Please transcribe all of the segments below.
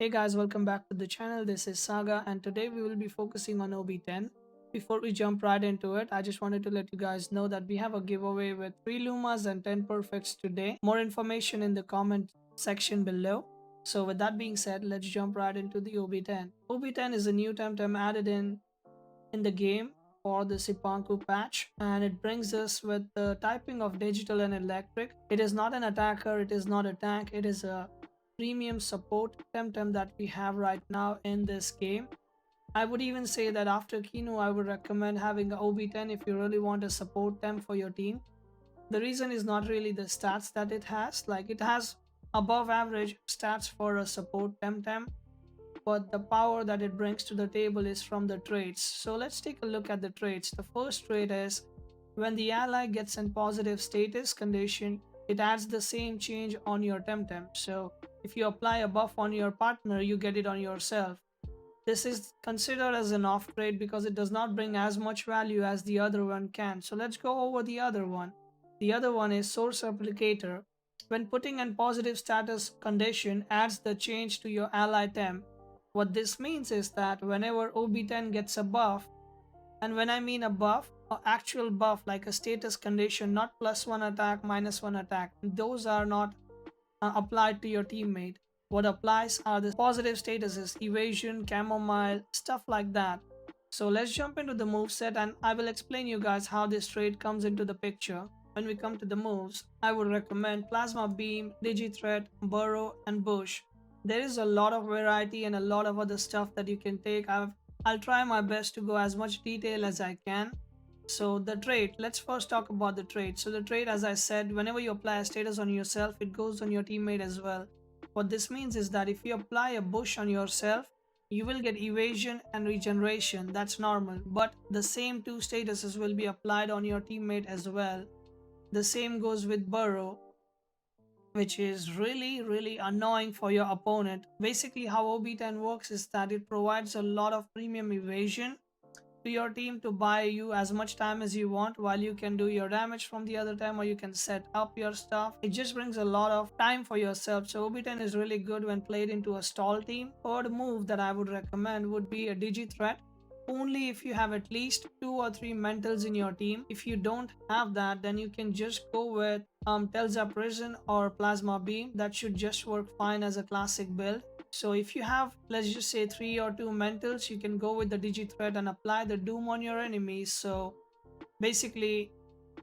Hey guys, welcome back to the channel. This is Saga and today we will be focusing on OB10. Before we jump right into it, I just wanted to let you guys know that we have a giveaway with 3 Lumas and 10 Perfects today. More information in the comment section below. So with that being said, let's jump right into the OB10. OB10 is a new Temtem added in the game for the Cipanku patch, and it brings us with the typing of digital and electric. It is not an attacker, it is not a tank, it is a premium support Temtem that we have right now in this game. I would even say that after Kinu, I would recommend having a OB10 if you really want a support Tem for your team. The reason is not really the stats that it has, like it has above average stats for a support Temtem, but the power that it brings to the table is from the traits. So let's take a look at the traits. The first trait is when the ally gets in positive status condition, it adds the same change on your Temtem. So if you apply a buff on your partner, you get it on yourself. This is considered as an off trait because it does not bring as much value as the other one can. So let's go over the other one. The other one is Source Replicator. When putting in positive status condition, adds the change to your ally temp. What this means is that whenever OB10 gets a buff, and when I mean a buff, an actual buff like a status condition, not +1 attack, -1 attack, those are not applied to your teammate. What applies are the positive statuses, evasion, chamomile, stuff like that. So let's jump into the move set and I will explain you guys how this trait comes into the picture. When we come to the moves, I would recommend Plasma Beam, Digi-Threat, Burrow and Bush. There is a lot of variety and a lot of other stuff that you can take. I'll try my best to go as much detail as I can. So the trait, let's first talk about the trait. So the trait, as I said, whenever you apply a status on yourself, it goes on your teammate as well. What this means is that if you apply a bush on yourself, you will get evasion and regeneration. That's normal. But the same two statuses will be applied on your teammate as well. The same goes with burrow, which is really annoying for your opponent. Basically, how OB10 works is that it provides a lot of premium evasion to your team to buy you as much time as you want while you can do your damage from the other time, or you can set up your stuff. It just brings a lot of time for yourself. So OB10 is really good when played into a stall team. Third move that I would recommend would be a Digi Threat. Only if you have at least 2 or 3 mentals in your team. If you don't have that, then you can just go with Telza Prison or Plasma Beam. That should just work fine as a classic build. So if you have, let's just say 3 or 2 mentals, you can go with the Digi-Threat and apply the Doom on your enemies. So basically,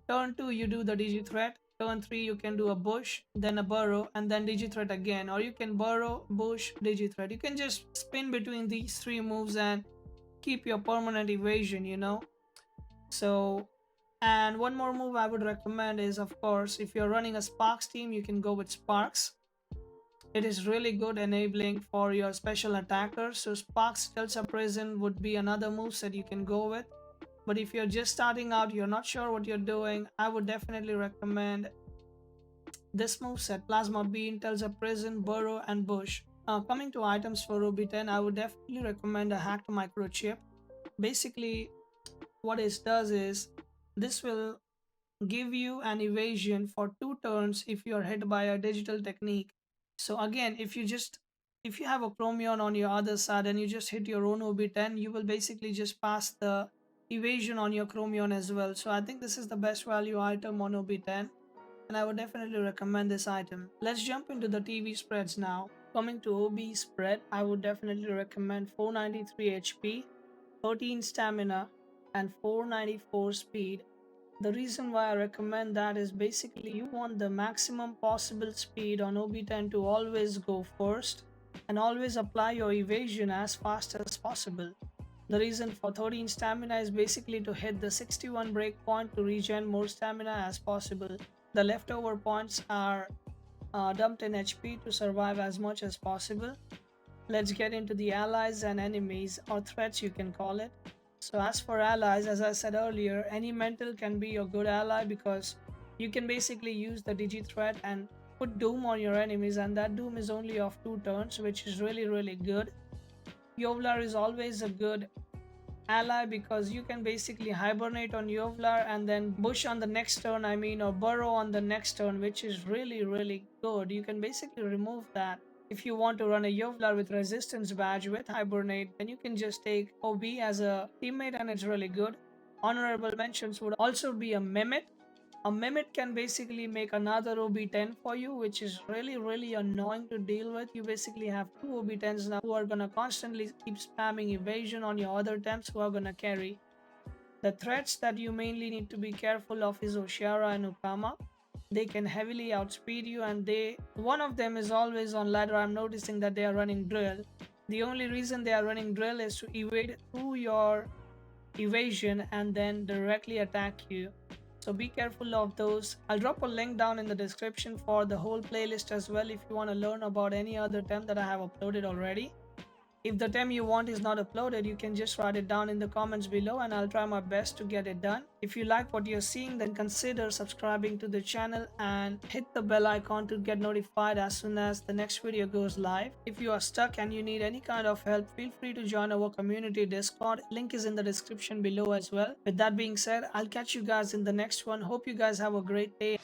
turn 2 you do the Digi-Threat, turn 3 you can do a Bush, then a Burrow, and then Digi-Threat again. Or you can Burrow, Bush, Digi-Threat. You can just spin between these 3 moves and keep your permanent evasion, you know. So, and one more move I would recommend is, of course, if you're running a Sparks team, you can go with Sparks. It is really good enabling for your special attackers. So Sparks Delta Prison would be another move that you can go with. But if you're just starting out, you're not sure what you're doing, I would definitely recommend this moveset: Plasma Beam, Telza Prison, Burrow, and Bush. Coming to items for OB10, I would definitely recommend a hacked microchip. Basically, what it does is this will give you an evasion for 2 turns if you are hit by a digital technique. So again, if you have a Chromion on your other side and you just hit your own OB10, you will basically just pass the evasion on your Chromion as well. So I think this is the best value item on OB10 and I would definitely recommend this item. Let's jump into the TV spreads now. Coming to OB spread, I would definitely recommend 493 HP, 13 stamina and 494 speed. The reason why I recommend that is basically you want the maximum possible speed on OB10 to always go first and always apply your evasion as fast as possible. The reason for 13 stamina is basically to hit the 61 breakpoint to regen more stamina as possible. The leftover points are dumped in HP to survive as much as possible. Let's get into the allies and enemies, or threats you can call it. So as for allies, as I said earlier, any mental can be your good ally because you can basically use the Digi-Threat and put Doom on your enemies, and that Doom is only of 2 turns, which is really good. Yovlar is always a good ally because you can basically hibernate on Yovlar and then Bush on the next turn, or Burrow on the next turn, which is really good. You can basically remove that If you want to run a Yovlar with resistance badge with Hibernate, then you can just take OB as a teammate and it's really good. Honorable mentions would also be a Mimit. A Mimit can basically make another OB10 for you, which is really annoying to deal with. You basically have two OB10s now who are gonna constantly keep spamming evasion on your other temps who are gonna carry. The threats that you mainly need to be careful of is Oshiara and Ukama. They can heavily outspeed you, and one of them is always on ladder. I'm noticing that they are running drill. The only reason they are running drill is to evade through your evasion and then directly attack you. So be careful of those. I'll drop a link down in the description for the whole playlist as well if you want to learn about any other temp that I have uploaded already. If the time you want is not uploaded, you can just write it down in the comments below and I'll try my best to get it done. If you like what you're seeing, then consider subscribing to the channel and hit the bell icon to get notified as soon as the next video goes live. If you are stuck and you need any kind of help, feel free to join our community Discord. Link is in the description below as well. With that being said, I'll catch you guys in the next one. Hope you guys have a great day.